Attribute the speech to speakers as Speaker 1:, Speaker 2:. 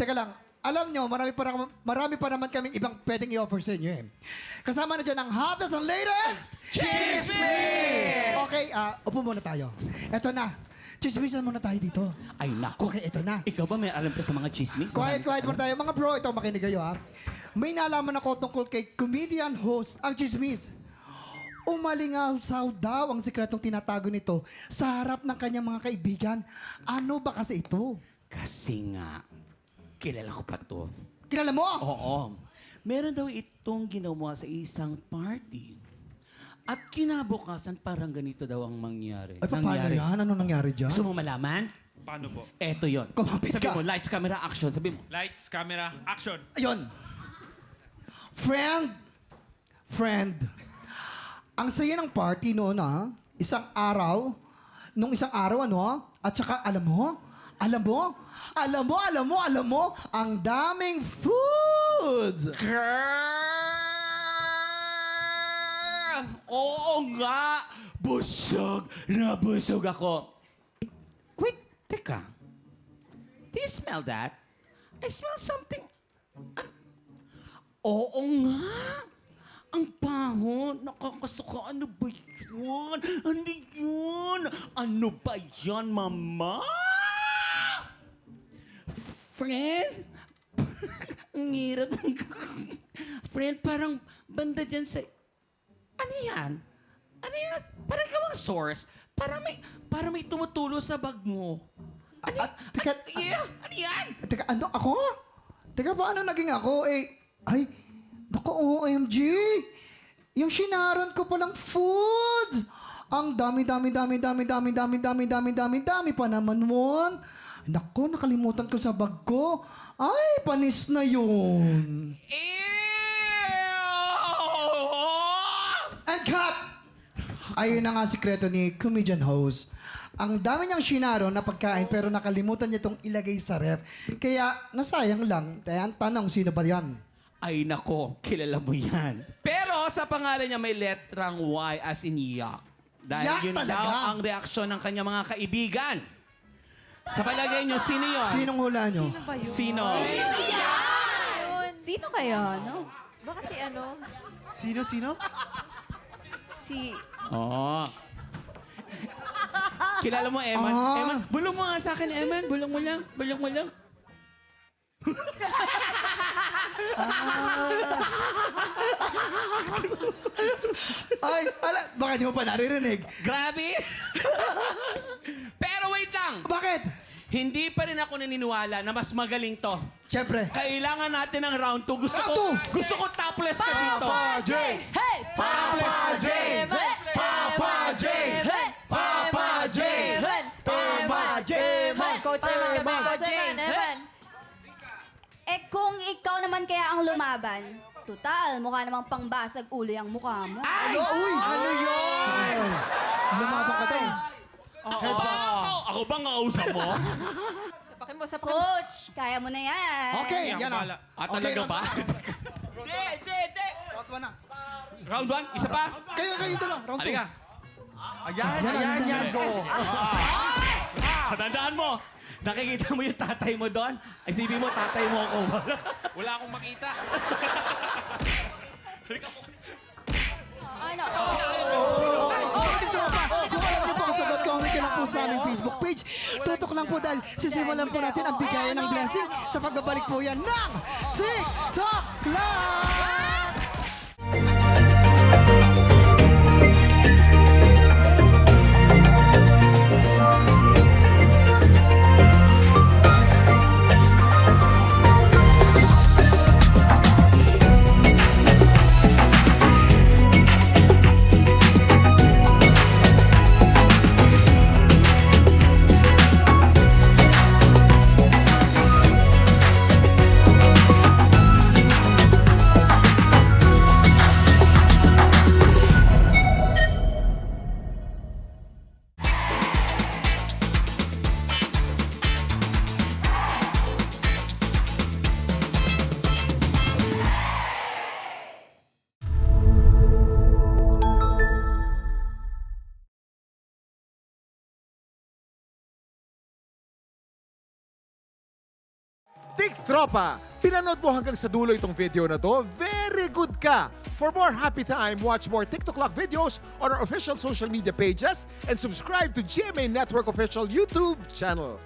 Speaker 1: teka lang. Alam nyo, marami pa naman kaming ibang pwedeng i-offer sa inyo eh. Kasama na dyan ang hottest and latest Chismis! Okay, upo muna tayo. Eto na. Chismisan muna tayo dito.
Speaker 2: Ay, nako.
Speaker 1: Okay, eto na.
Speaker 2: Ikaw ba may alam ka sa mga chismis?
Speaker 1: Quiet muna tayo. Mga bro, ito makinig kayo ha. May nalaman ako tungkol kay comedian host ang Chismis. Umalingaw-saw daw ang sikretong tinatago nito sa harap ng kanyang mga kaibigan. Ano ba kasi ito?
Speaker 2: Kasi nga, kilala ko pa to.
Speaker 1: Kilala mo?
Speaker 2: Oo. Meron daw itong ginawa sa isang party. At kinabukasan, parang ganito daw ang mangyari.
Speaker 1: Ay, paano yan? Ano nangyari dyan?
Speaker 2: Gusto mo malaman?
Speaker 3: Paano po?
Speaker 2: Eto yon.
Speaker 1: Kumapit
Speaker 2: Sabi
Speaker 1: ka.
Speaker 2: mo, lights, camera, action. Sabi mo.
Speaker 3: Lights, camera, action!
Speaker 1: Ayun. Friend. Ang saya ng party noon Isang araw, at saka alam mo, ang daming foods.
Speaker 2: Oo nga! Busog na busog ako. Wait, teka. Do you smell that? I smell something. Oo nga! Ang baho! Nakakasuka. Ano ba yun? Ano yun? Ano ba yan, mama? Friend? Ang hirap. Friend, parang banda dyan sa... Ano yan? Ano yan? Parang kawang source. Para may tumutulo sa bag mo. Ano,
Speaker 1: teka,
Speaker 2: ano yan?
Speaker 1: Teka, ano ako? Teka, paano naging ako? Ay, naku, OMG! Yung sinaran ko palang food! Ang dami pa naman mon. Naku, nakalimutan ko sa bag ko. Ay, panis na yun. And cut! Ayun na nga sikreto ni comedian host. Ang dami niyang sinaron na pagkain pero nakalimutan niya itong ilagay sa ref. Kaya nasayang lang. Kaya ang tanong, sino ba yan?
Speaker 2: Ay nako, kilala mo yan. Pero sa pangalan niya may letrang Y as in yak. Dahil
Speaker 1: Yak
Speaker 2: yun
Speaker 1: talaga?
Speaker 2: daw ang reaksyon ng kanyang mga kaibigan. Sa palagay niyo, sino yun?
Speaker 1: Sinong hula niyo?
Speaker 2: Sino?
Speaker 4: Sino kaya, no? Baka si ano?
Speaker 3: Sino?
Speaker 4: Si...
Speaker 2: Oo. Kilala mo, Eman?
Speaker 1: Ah.
Speaker 2: Eman, bulong mo nga sa akin, Eman. Bulong mo lang.
Speaker 1: Ay, baka di mo pa naririnig.
Speaker 2: Grabe! Pero wait lang!
Speaker 1: Bakit?
Speaker 2: Hindi pa rin ako naniniwala na mas magaling to.
Speaker 1: Siyempre.
Speaker 2: Kailangan natin ng round 2. Gusto ko topless ka dito.
Speaker 1: J!
Speaker 4: Hey!
Speaker 1: Papa J! Papa J! Papa J! Papa J!
Speaker 4: Coach Evan kami, Coach Evan, Evan.
Speaker 5: Eh kung ikaw naman kaya ang lumaban, total, mukha namang pangbasag ulo yung mukha mo.
Speaker 2: Ay!
Speaker 1: Uy!
Speaker 2: Ano yun?
Speaker 1: Lumabang ka to.
Speaker 2: Ako bang kausap mo?
Speaker 4: Sapakin mo, sapakin mo.
Speaker 5: Coach, kaya mo na yan.
Speaker 1: Okay,
Speaker 3: Yan,
Speaker 1: yan
Speaker 3: bala.
Speaker 2: Talaga ba? Hindi.
Speaker 1: Round 1 na.
Speaker 2: Round 1, isa pa?
Speaker 1: Kayo dalawa. Round 2.
Speaker 2: Halika.
Speaker 1: Ayan, go.
Speaker 2: Tandaan mo, nakikita mo yung tatay mo doon? Ay, sabi mo, tatay mo ako.
Speaker 3: Wala akong makita.
Speaker 5: Ano?
Speaker 1: Dito pa. Kung alam niyo po ang sagot, comment ka lang po sa aming Facebook page. Tutok lang po dahil sisimulan po natin ang bigayan ng blessing sa pagbabalik po yan ng TikTok Live!
Speaker 6: TikTropa, pinanood mo hanggang sa dulo itong video na to? Very good ka! For more happy time, watch more TikTok Clock videos on our official social media pages and subscribe to GMA Network official YouTube channel.